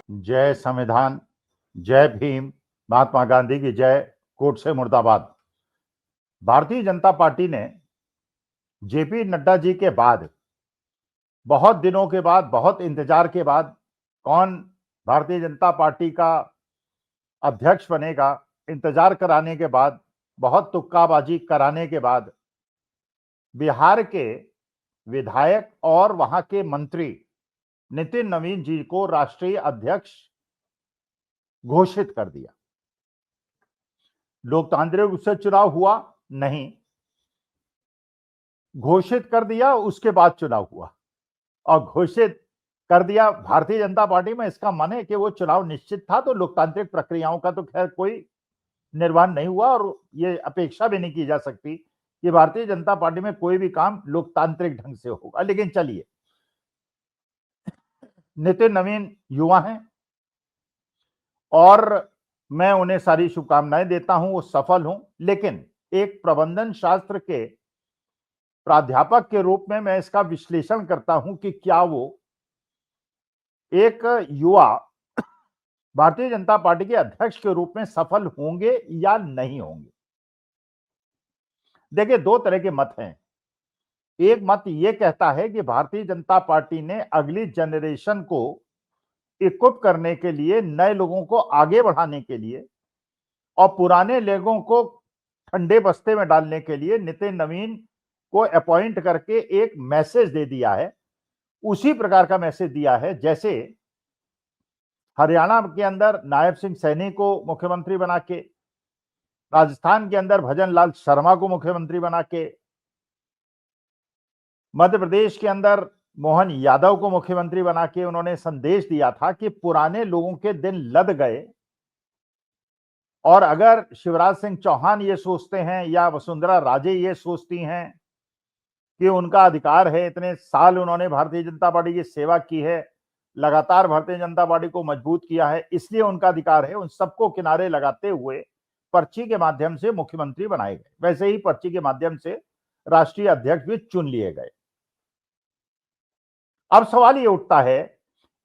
जय संविधान, जय भीम, महात्मा गांधी की जय, कोर्ट से मुर्दाबाद। भारतीय जनता पार्टी ने जेपी नड्डा जी के बाद, बहुत दिनों के बाद, बहुत इंतजार के बाद कौन भारतीय जनता पार्टी का अध्यक्ष बनेगा, इंतजार कराने के बाद, बहुत तुक्काबाजी कराने के बाद बिहार के विधायक और वहां के मंत्री नितिन नवीन जी को राष्ट्रीय अध्यक्ष घोषित कर दिया। लोकतांत्रिक रूप से चुनाव हुआ नहीं, घोषित कर दिया, उसके बाद चुनाव हुआ और घोषित कर दिया भारतीय जनता पार्टी में। इसका मन है कि वो चुनाव निश्चित था, तो लोकतांत्रिक प्रक्रियाओं का तो खैर कोई निर्वहन नहीं हुआ और ये अपेक्षा भी नहीं की जा सकती कि भारतीय जनता पार्टी में कोई भी काम लोकतांत्रिक ढंग से होगा। लेकिन चलिए, नितिन नवीन युवा हैं और मैं उन्हें सारी शुभकामनाएं देता हूं, वो सफल हों। लेकिन एक प्रबंधन शास्त्र के प्राध्यापक के रूप में मैं इसका विश्लेषण करता हूं कि क्या वो एक युवा भारतीय जनता पार्टी के अध्यक्ष के रूप में सफल होंगे या नहीं होंगे। देखिए, दो तरह के मत हैं। एक मत ये कहता है कि भारतीय जनता पार्टी ने अगली जनरेशन को इक्विप करने के लिए, नए लोगों को आगे बढ़ाने के लिए और पुराने लोगों को ठंडे बस्ते में डालने के लिए नितिन नवीन को अपॉइंट करके एक मैसेज दे दिया है। उसी प्रकार का मैसेज दिया है जैसे हरियाणा के अंदर नायब सिंह सैनी को मुख्यमंत्री बना के, राजस्थान के अंदर भजन लाल शर्मा को मुख्यमंत्री बना के, मध्य प्रदेश के अंदर मोहन यादव को मुख्यमंत्री बना के उन्होंने संदेश दिया था कि पुराने लोगों के दिन लद गए। और अगर शिवराज सिंह चौहान ये सोचते हैं या वसुंधरा राजे ये सोचती हैं कि उनका अधिकार है, इतने साल उन्होंने भारतीय जनता पार्टी की सेवा की है, लगातार भारतीय जनता पार्टी को मजबूत किया है, इसलिए उनका अधिकार है, उन सबको किनारे लगाते हुए पर्ची के माध्यम से मुख्यमंत्री बनाए गए। वैसे ही पर्ची के माध्यम से राष्ट्रीय अध्यक्ष भी चुन लिए गए। अब सवाल ये उठता है,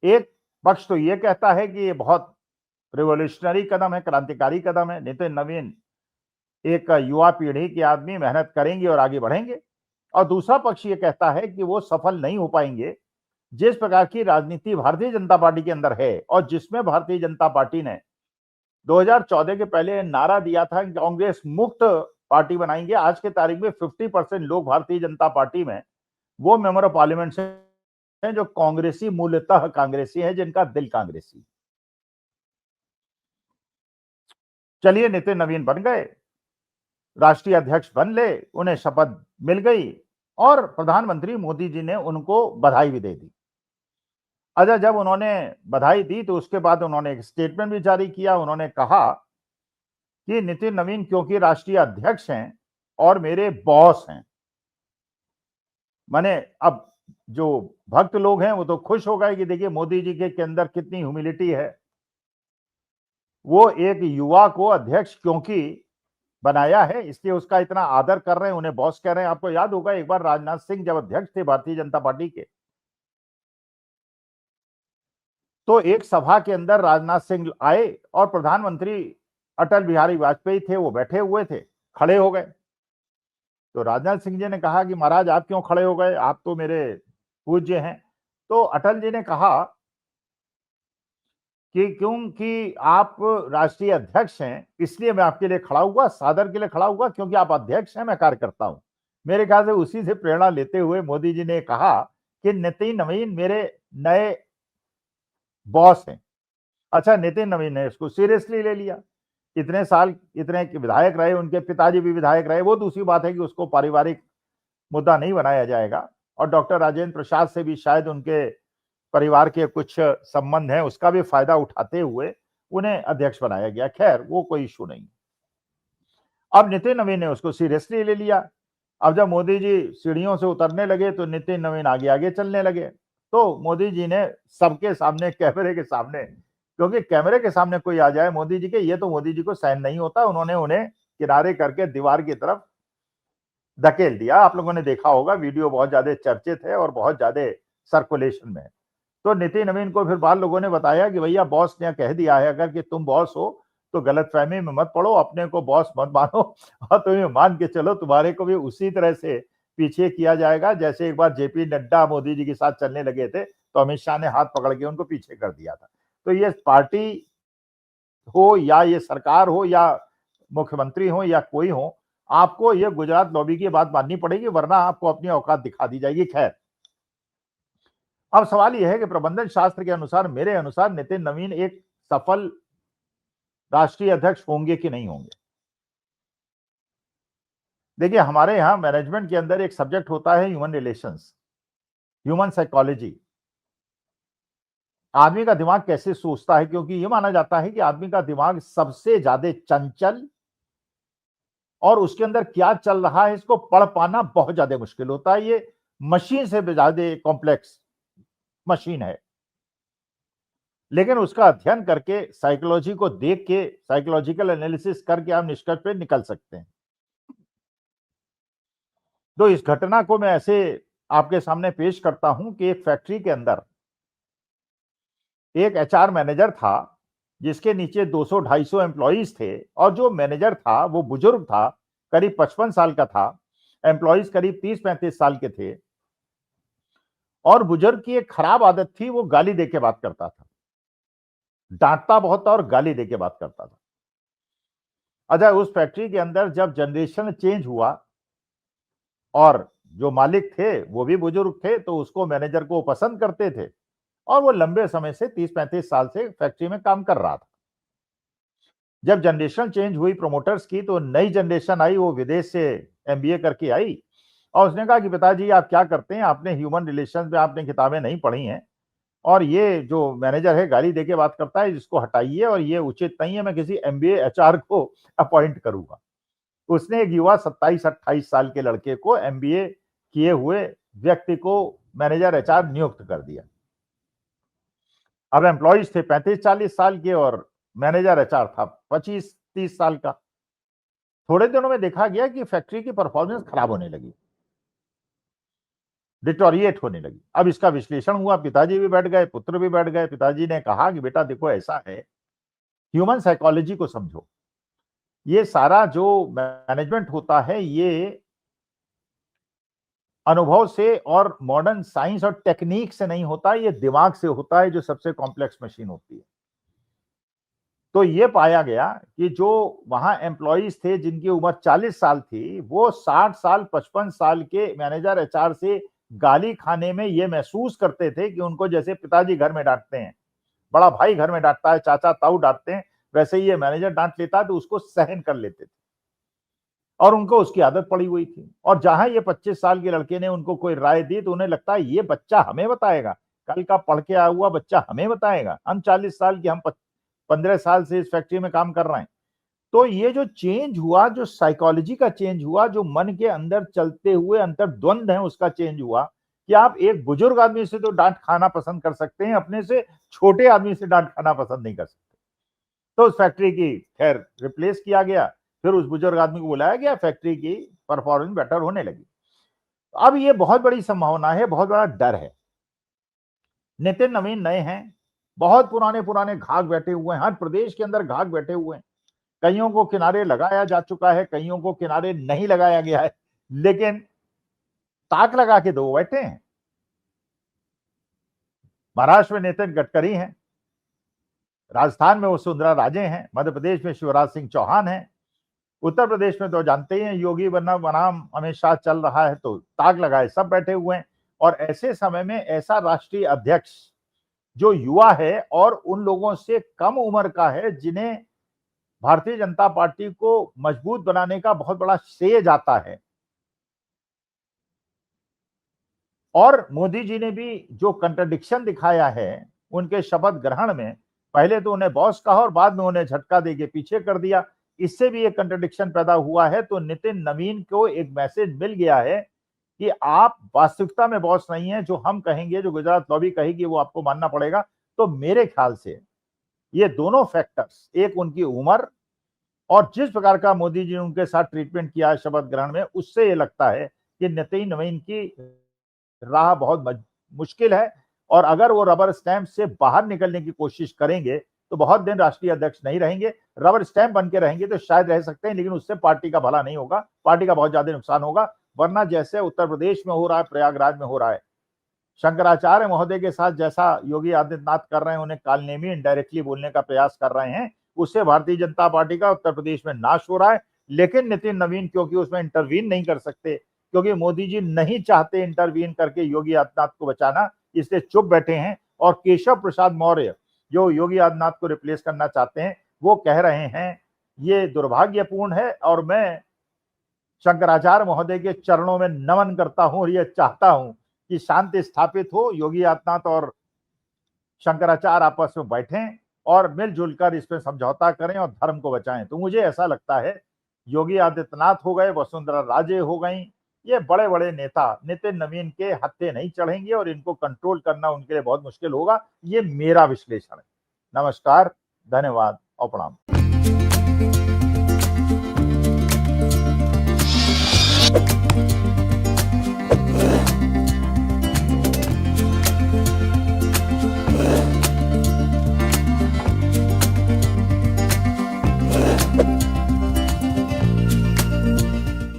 एक पक्ष तो ये कहता है कि ये बहुत रिवोल्यूशनरी कदम है, क्रांतिकारी कदम है, नितिन नवीन एक युवा पीढ़ी के आदमी मेहनत करेंगे और आगे बढ़ेंगे। और दूसरा पक्ष ये कहता है कि वो सफल नहीं हो पाएंगे। जिस प्रकार की राजनीति भारतीय जनता पार्टी के अंदर है और जिसमें भारतीय जनता पार्टी ने 2014 के पहले नारा दिया था कि कांग्रेस मुक्त पार्टी बनाएंगे, आज के तारीख में 50% लोग भारतीय जनता पार्टी में वो मेंबर ऑफ पार्लियामेंट हैं जो कांग्रेसी, मूलतः कांग्रेसी है, जिनका दिल कांग्रेसी। चलिए, नितिन नवीन बन गए, राष्ट्रीय अध्यक्ष बन ले, उन्हें शपथ मिल गई और प्रधानमंत्री मोदी जी ने उनको बधाई भी दे दी। अच्छा, जब उन्होंने बधाई दी तो उसके बाद उन्होंने एक स्टेटमेंट भी जारी किया। उन्होंने कहा कि नितिन नवीन क्योंकि राष्ट्रीय अध्यक्ष हैं और मेरे बॉस हैं। माने अब जो भक्त लोग हैं वो तो खुश हो गए कि देखिए मोदी जी के अंदर कितनी ह्यूमिलिटी है। वो एक युवा को अध्यक्ष क्योंकि बनाया है इसलिए उसका इतना आदर कर रहे हैं, उन्हें बॉस कह रहे हैं। आपको याद होगा एक बार राजनाथ सिंह जब अध्यक्ष थे भारतीय जनता पार्टी के, तो एक सभा के अंदर राजनाथ सिंह आए और प्रधानमंत्री अटल बिहारी वाजपेयी थे, वो बैठे हुए थे, खड़े हो गए। तो राजनाथ सिंह जी ने कहा कि महाराज आप क्यों खड़े हो गए, आप तो मेरे पूज्य हैं। तो अटल जी ने कहा कि क्योंकि आप राष्ट्रीय अध्यक्ष हैं इसलिए मैं आपके लिए खड़ा हुआ, सादर के लिए खड़ा हुआ, क्योंकि आप अध्यक्ष हैं मैं कार्यकर्ता हूं। मेरे ख्याल से उसी से प्रेरणा लेते हुए मोदी जी ने कहा कि नितिन नवीन मेरे नए बॉस हैं। अच्छा, नितिन नवीन ने इसको सीरियसली ले लिया। इतने साल इतने विधायक रहे, उनके पिताजी भी विधायक रहे, वो दूसरी बात है कि उसको पारिवारिक मुद्दा नहीं बनाया जाएगा। और डॉक्टर राजेंद्र प्रसाद से भी शायद उनके परिवार के कुछ संबंध हैं, उसका भी फायदा उठाते हुए उन्हें अध्यक्ष बनाया गया। खैर, वो कोई इशू नहीं। अब नितिन नवीन ने उसको सीरियसली ले लिया। अब जब मोदी जी सीढ़ियों से उतरने लगे तो नितिन नवीन आगे आगे चलने लगे। तो मोदी जी ने सबके सामने, कैमरे के सामने, क्योंकि कैमरे के सामने कोई आ जाए मोदी जी के, ये तो मोदी जी को सहन नहीं होता, उन्होंने उन्हें किनारे करके दीवार की तरफ धकेल दिया। आप लोगों ने देखा होगा, वीडियो बहुत ज्यादा चर्चित है और बहुत ज्यादा सर्कुलेशन में है। तो नितिन नवीन को फिर बाद लोगों ने बताया कि भैया बॉस ने कह दिया है, अगर कि तुम बॉस हो तो गलतफहमी में मत पड़ो, अपने को बॉस मत मानो और तुम्हें मान के चलो तुम्हारे को भी उसी तरह से पीछे किया जाएगा जैसे एक बार जेपी नड्डा मोदी जी के साथ चलने लगे थे तो अमित शाह ने हाथ पकड़ के उनको पीछे कर दिया था। तो ये पार्टी हो या ये सरकार हो या मुख्यमंत्री हो या कोई हो, आपको ये गुजरात लॉबी की बात माननी पड़ेगी, वरना आपको अपनी औकात दिखा दी जाएगी। खैर, अब सवाल यह है कि प्रबंधन शास्त्र के अनुसार, मेरे अनुसार नितिन नवीन एक सफल राष्ट्रीय अध्यक्ष होंगे कि नहीं होंगे। देखिए, हमारे यहां मैनेजमेंट के अंदर एक सब्जेक्ट होता है ह्यूमन रिलेशंस, ह्यूमन साइकोलॉजी। आदमी का दिमाग कैसे सोचता है, क्योंकि यह माना जाता है कि आदमी का दिमाग सबसे ज्यादा चंचल और उसके अंदर क्या चल रहा है इसको पढ़ पाना बहुत ज्यादा मुश्किल होता है। ये मशीन से भी ज्यादा कॉम्प्लेक्स मशीन है, लेकिन उसका अध्ययन करके, साइकोलॉजी को देख के, साइकोलॉजिकल एनालिसिस करके आप निष्कर्ष पे निकल सकते हैं। तो इस घटना को मैं ऐसे आपके सामने पेश करता हूं कि एक फैक्ट्री के अंदर एक एचआर मैनेजर था जिसके नीचे 200-250 एम्प्लॉइज थे, और जो मैनेजर था वो बुजुर्ग था, करीब 55 साल का था। एम्प्लॉइज करीब 30-35 साल के थे, और बुजुर्ग की एक खराब आदत थी, वो गाली देके बात करता था, डांटता बहुत था और गाली देके बात करता था। अच्छा, उस फैक्ट्री के अंदर जब जनरेशन चेंज हुआ और जो मालिक थे वो भी बुजुर्ग थे, तो उसको, मैनेजर को पसंद करते थे, और वो लंबे समय से 30-35 साल से फैक्ट्री में काम कर रहा था। जब जनरेशन चेंज हुई प्रमोटर्स की, तो नई जनरेशन आई, वो विदेश से एमबीए करके आई, और उसने कहा कि पिताजी आप क्या करते हैं, आपने ह्यूमन रिलेशंस में आपने किताबें नहीं पढ़ी हैं, और ये जो मैनेजर है गाली देके बात करता है, इसको हटाइए, और ये उचित नहीं है, मैं किसी एमबीए एचआर को अपॉइंट करूंगा। उसने एक युवा 27-28 साल के लड़के को, एमबीए किए हुए व्यक्ति को, मैनेजर एचआर नियुक्त कर दिया। अब एम्प्लॉइज थे 35-40 साल के और मैनेजर एचआर था 25-30 साल का। थोड़े दिनों में देखा गया कि फैक्ट्री की परफॉर्मेंस खराब होने लगी, डिटोरिएट होने लगी। अब इसका विश्लेषण हुआ, पिताजी भी बैठ गए, पुत्र भी बैठ गए। पिताजी ने कहा कि बेटा देखो, ऐसा है, ह्यूमन साइकोलॉजी को समझो। ये सारा जो मैनेजमेंट होता है, ये अनुभव से और मॉडर्न साइंस और टेक्निक से नहीं होता, ये दिमाग से होता है, जो सबसे कॉम्प्लेक्स मशीन होती है। तो ये पाया गया कि जो वहां एम्प्लॉइज थे जिनकी उम्र 40 साल थी, वो 60 साल 55 साल के मैनेजर एचआर से गाली खाने में ये महसूस करते थे कि उनको जैसे पिताजी घर में डांटते हैं, बड़ा भाई घर में डांटता है, चाचा ताऊ डांटते हैं, वैसे ही ये मैनेजर डांट लेता है, तो उसको सहन कर लेते थे, और उनको उसकी आदत पड़ी हुई थी। और जहां ये 25 साल के लड़के ने उनको कोई राय दी, तो उन्हें लगता है ये बच्चा हमें बताएगा, कल का पढ़ के आया हुआ बच्चा हमें बताएगा, हम 40 साल की, हम 15 साल से इस फैक्ट्री में काम कर रहे हैं। तो ये जो चेंज हुआ, जो साइकोलॉजी का चेंज हुआ, जो मन के अंदर चलते हुए अंतर्द्वंद है उसका चेंज हुआ, कि आप एक बुजुर्ग आदमी से तो डांट खाना पसंद कर सकते हैं, अपने से छोटे आदमी से डांट खाना पसंद नहीं कर सकते। तो उस फैक्ट्री की खैर रिप्लेस किया गया, फिर उस बुजुर्ग आदमी को बुलाया गया, फैक्ट्री की परफॉर्मेंस बेटर होने लगी। अब ये बहुत बड़ी संभावना है, बहुत बड़ा डर है। नितिन नवीन नए हैं, बहुत पुराने पुराने घाघ बैठे हुए हैं, हर प्रदेश के अंदर घाघ बैठे हुए हैं। कईयों को किनारे लगाया जा चुका है, कईयों को किनारे नहीं लगाया गया है, लेकिन ताक लगा के दो बैठे हैं। महाराष्ट्र में नितिन गडकरी हैं, राजस्थान में वसुंधरा राजे हैं, मध्य प्रदेश में शिवराज सिंह चौहान हैं, उत्तर प्रदेश में तो जानते ही हैं योगी बनाम अमित शाह चल रहा है, तो ताक लगाए सब बैठे हुए हैं। और ऐसे समय में ऐसा राष्ट्रीय अध्यक्ष जो युवा है और उन लोगों से कम उम्र का है, जिन्हें भारतीय जनता पार्टी को मजबूत बनाने का बहुत बड़ा श्रेय जाता है, और मोदी जी ने भी जो कंट्रडिक्शन दिखाया है उनके शपथ ग्रहण में, पहले तो उन्हें बॉस कहा और बाद में उन्हें झटका देके पीछे कर दिया, इससे भी एक कंट्रडिक्शन पैदा हुआ है। तो नितिन नवीन को एक मैसेज मिल गया है कि आप वास्तविकता में बॉस नहीं है, जो हम कहेंगे, जो गुजरात लॉबी कहेगी, वो आपको मानना पड़ेगा। तो मेरे ख्याल से ये दोनों फैक्टर्स, एक उनकी उम्र और जिस प्रकार का मोदी जी ने उनके साथ ट्रीटमेंट किया है शपथ ग्रहण में, उससे ये लगता है कि नितिन नवीन की राह बहुत मुश्किल है, और अगर वो रबर स्टैंप से बाहर निकलने की कोशिश करेंगे तो बहुत दिन राष्ट्रीय अध्यक्ष नहीं रहेंगे। रबर स्टैंप बन के रहेंगे तो शायद रह सकते हैं, लेकिन उससे पार्टी का भला नहीं होगा, पार्टी का बहुत ज्यादा नुकसान होगा। वरना जैसे उत्तर प्रदेश में हो रहा है, प्रयागराज में हो रहा है, शंकराचार्य महोदय के साथ जैसा योगी आदित्यनाथ कर रहे हैं, उन्हें कालनेमी इनडायरेक्टली बोलने का प्रयास कर रहे हैं, उससे भारतीय जनता पार्टी का उत्तर प्रदेश में नाश हो रहा है। लेकिन नितिन नवीन क्योंकि उसमें इंटरवीन नहीं कर सकते, क्योंकि मोदी जी नहीं चाहते इंटरवीन करके योगी आदित्यनाथ को बचाना, इसलिए चुप बैठे हैं। और केशव प्रसाद मौर्य जो योगी आदित्यनाथ को रिप्लेस करना चाहते हैं, वो कह रहे हैं ये दुर्भाग्यपूर्ण है और मैं शंकराचार्य महोदय के चरणों में नमन करता हूं और ये चाहता हूं कि शांति स्थापित हो, योगी आदित्यनाथ और शंकराचार्य आपस में बैठें और मिलजुल कर इस पे समझौता करें और धर्म को बचाएं। तो मुझे ऐसा लगता है योगी आदित्यनाथ हो गए, वसुंधरा राजे हो गई, ये बड़े बड़े नेता नितिन नवीन के हत्थे नहीं चढ़ेंगे और इनको कंट्रोल करना उनके लिए बहुत मुश्किल होगा। ये मेरा विश्लेषण है। नमस्कार, धन्यवाद और प्रणाम।